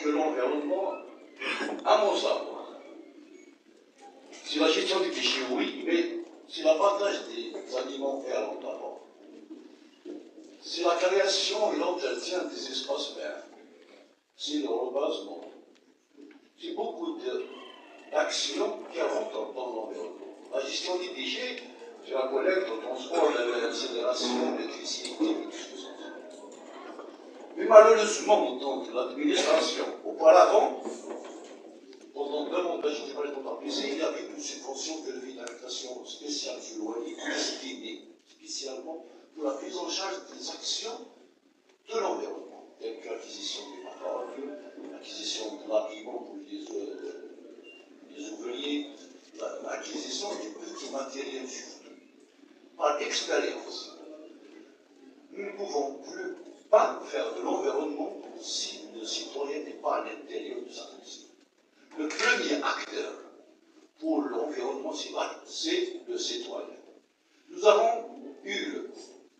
que l'environnement, à mon savoir, c'est la gestion des déchets, oui, mais c'est l'abattage des aliments errants d'abord. C'est la création et l'entretien des espaces verts. C'est le rebasement. C'est beaucoup d'actions qui rentrent dans l'environnement. La gestion des déchets, c'est la collecte, le transport, l'incinération, l'électricité, tout ça. Mais malheureusement, donc, l'administration, auparavant, pendant deux mandats, j'étais pas le comptabilisé, il y avait une subvention de levée d'affectation spéciale sur loyer destinée spécialement pour la prise en charge des actions de l'environnement, telles que l'acquisition des matériaux, l'acquisition de l'habillement pour les ouvriers, l'acquisition du petit matériel surtout. Par expérience, nous ne pouvons plus pas faire de l'environnement si le citoyen n'est pas à l'intérieur de sa action. Le premier acteur pour l'environnement, c'est le citoyen. Nous avons eu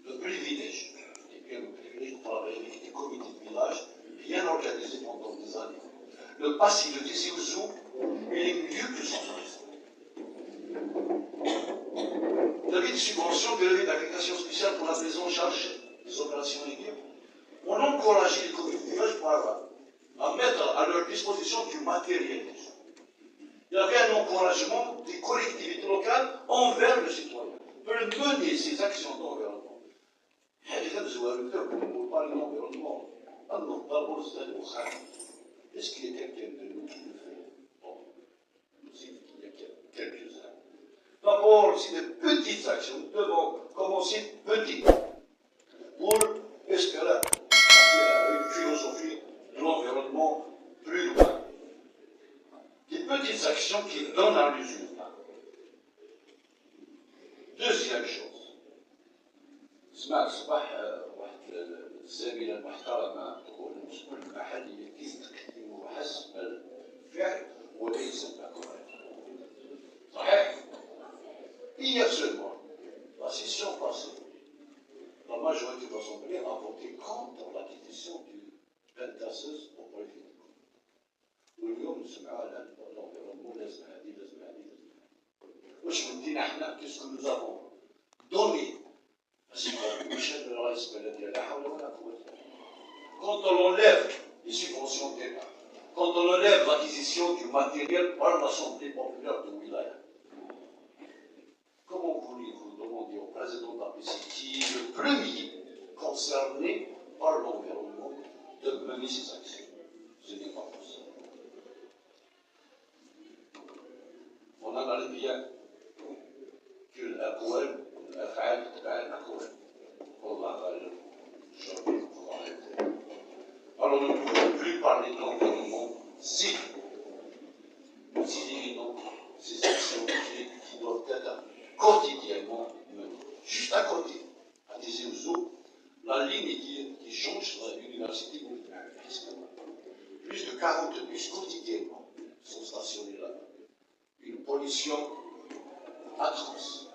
le privilège, et bien le privilège de travailler avec des comités de village bien organisés pendant des années. Le passif de Tizi Ouzou, il est mieux que son président. Il y avait des subventions de levée d'affectation spéciale pour la prise en charge des opérations légumes. On encourageait les comités de village à mettre à leur disposition du matériel. Il y avait un encouragement des collectivités locales envers le citoyen pour mener ces actions d'environnement. Pour parler d'environnement, est-ce qu'il y a quelqu'un de nous qui le fait? Bon, nous savons qu'il y a quelques-uns. D'abord, c'est de petites actions. Nous devons commencer petit pour espérer une philosophie de l'environnement plus loin. Des petites actions qui donnent un résultat. Deuxième chose, سمعت صباح واحد الزميله المحترمه تقول المسؤول المحلي يكيد تقديم حسب الفعل وليس المقال. صحيح؟ Hier seulement, la session passée, la majorité de l'Assemblée a voté contre l'acquisition d'une tasseuse au profit. واليوم نسمعوا على l'environnement لازم هذه لازم هذه لازم هذه. واش ودينا حنا كيسكو نو افون دوني مش الرئيس البلديه لا حول ولا قوه. Quand on enlève les subventions d'État, quand on enlève l'acquisition du matériel par l'Assemblée populaire de Wilaya, comment voulez-vous demander au président de la PCI, qui est le premier concerné par l'environnement, de mener ses actions? Ce n'est pas possible. On a bien que l'aqwal والافعال تتبع الاقوال. والله غالب شرطي الله يهديه. Alors nous ne pouvons plus parler de l'environnement si nous éliminons ces actions qui doivent être quotidiennement menées. Juste à côté, à Tizi Ouzou, la ligne qui change à l'université plus de 40 bus quotidiennement sont stationnés là. Une pollution atroce.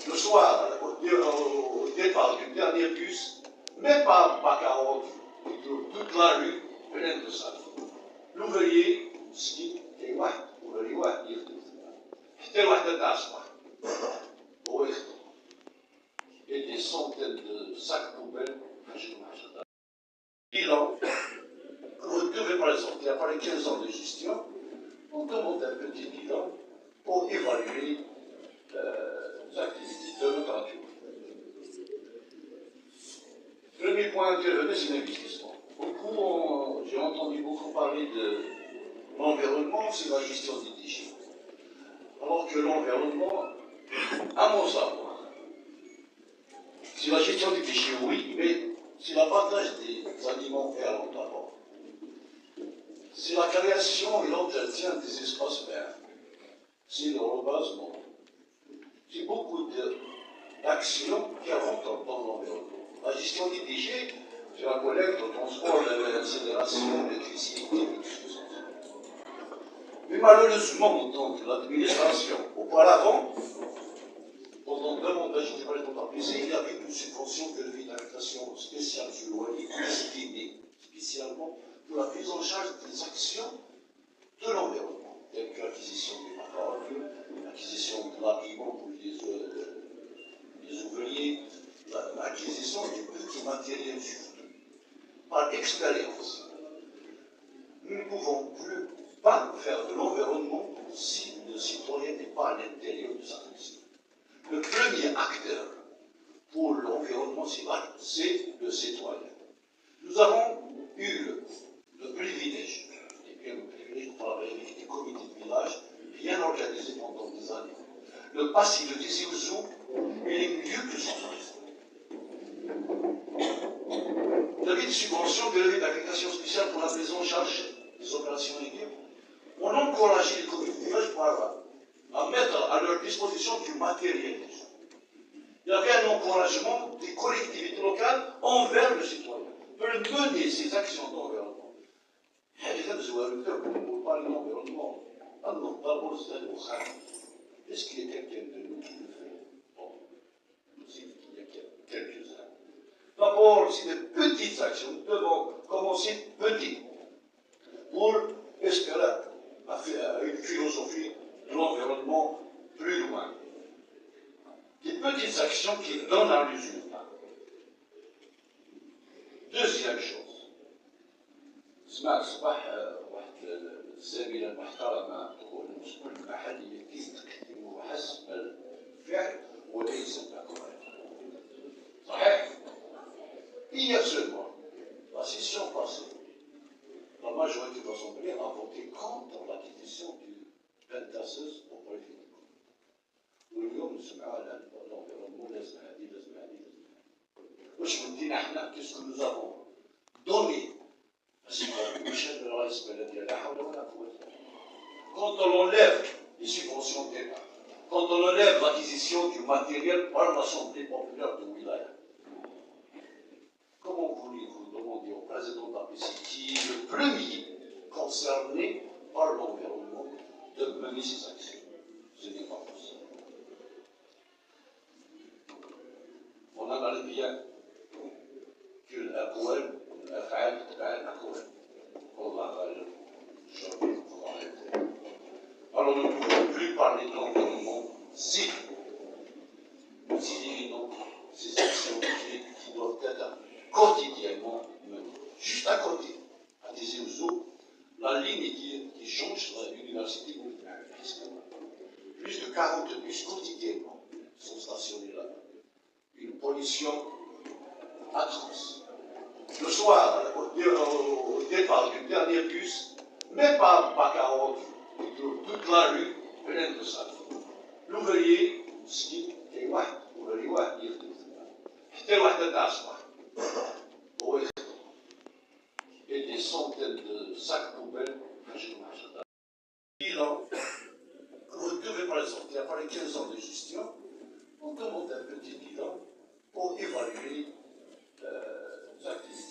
Le soir, au départ du dernier bus, même pas 40, toute la rue pleine de ça. L'ouvrier, مسكين كاين واحد ouvrier واحد يخدم حتى الوحده تاع الصباح هو يخدم. Et des centaines de sacs poubelles. Bilan, vous devez présenter après 15 ans de gestion, on demande un petit bilan pour évaluer les activités de notre radio. Premier point intervenu, c'est l'investissement. J'ai entendu beaucoup parler de l'environnement, c'est la gestion des déchets. Alors que l'environnement, à mon savoir, c'est la gestion des déchets, oui, mais c'est l'abattage des aliments errants d'abord. C'est la création et l'entretien des espaces verts. C'est le rebasement. C'est beaucoup d'actions qui rentrent dans l'environnement. La gestion des déchets, c'est la collecte, le transport, l'incinération, l'électricité, tout ça. Mais malheureusement, donc, l'administration, auparavant, pendant deux mandats, j'étais pas le comptabilisé, il y avait une subvention de levée d'affectation spéciale sur loyer destinée spécialement pour la prise en charge des actions de l'environnement, telles que l'acquisition des matériaux, l'acquisition de l'habillement pour les ouvriers, l'acquisition des petits matériels surtout. Par expérience, nous ne pouvons plus pas faire de l'environnement si le citoyen n'est pas à l'intérieur de sa action. Le premier acteur pour l'environnement, c'est le citoyen. Nous avons eu le privilège, et bien le privilège de travailler avec des comités de village bien organisés pendant des années. Le passé de Tizi Ouzou, il est mieux que son président. Il y avait des subventions, des levées d'affectation spéciale pour la prise en charge des opérations légumes. On encourageait les comités de village à mettre à leur disposition du matériel. Il y avait un encouragement des collectivités locales envers le citoyen pour mener ces actions d'environnement. Pour parler d'environnement, est-ce qu'il y a quelqu'un de nous qui le fait? Bon, il y a quelques-uns. D'abord, c'est de petites actions. Nous devons commencer petit pour espérer une philosophie de l'environnement plus loin. Des petites actions qui donnent un résultat. Deuxième chose, سمعت صباح واحد الزميلة المحترمة تقول المسؤول المحلي كيف تقدم حسب الفعل وليس الأقوال. صحيح؟ Hier seulement, la session passée, la majorité de l'Assemblée a voté contre l'acquisition du pentasseuse au préfet. واليوم نسمعوا الان l'environnement لازم هذه لازم هذه لازم هذه. واش بدينا احنا كيسكو nous avons donné Michel de l'Oise, quand on enlève les subventions d'État, quand on enlève l'acquisition du matériel par l'Assemblée populaire de Wilaya, comment voulez-vous demander au président d'APC, qui est le premier concerné par l'environnement, de mener ses actions? Ce n'est pas possible. On a bien que l'APOL, l'AFAL, l'APOL. Alors nous ne pouvons plus parler de l'environnement si nous éliminons ces actions qui doivent être quotidiennement menées. Juste à côté, à Tizi Ouzou, la ligne qui change de l'université, plus de 40 bus quotidiennement sont stationnés là. Une pollution atroce. Le soir, au départ du dernier bus, même pas Baccarat, toute la rue pleine de ça. L'ouvrier, ski, ouvrier, et des centaines de sacs poubelles. Bilan que vous devez présenter après 15 ans de gestion, on demande un petit bilan pour évaluer les activités.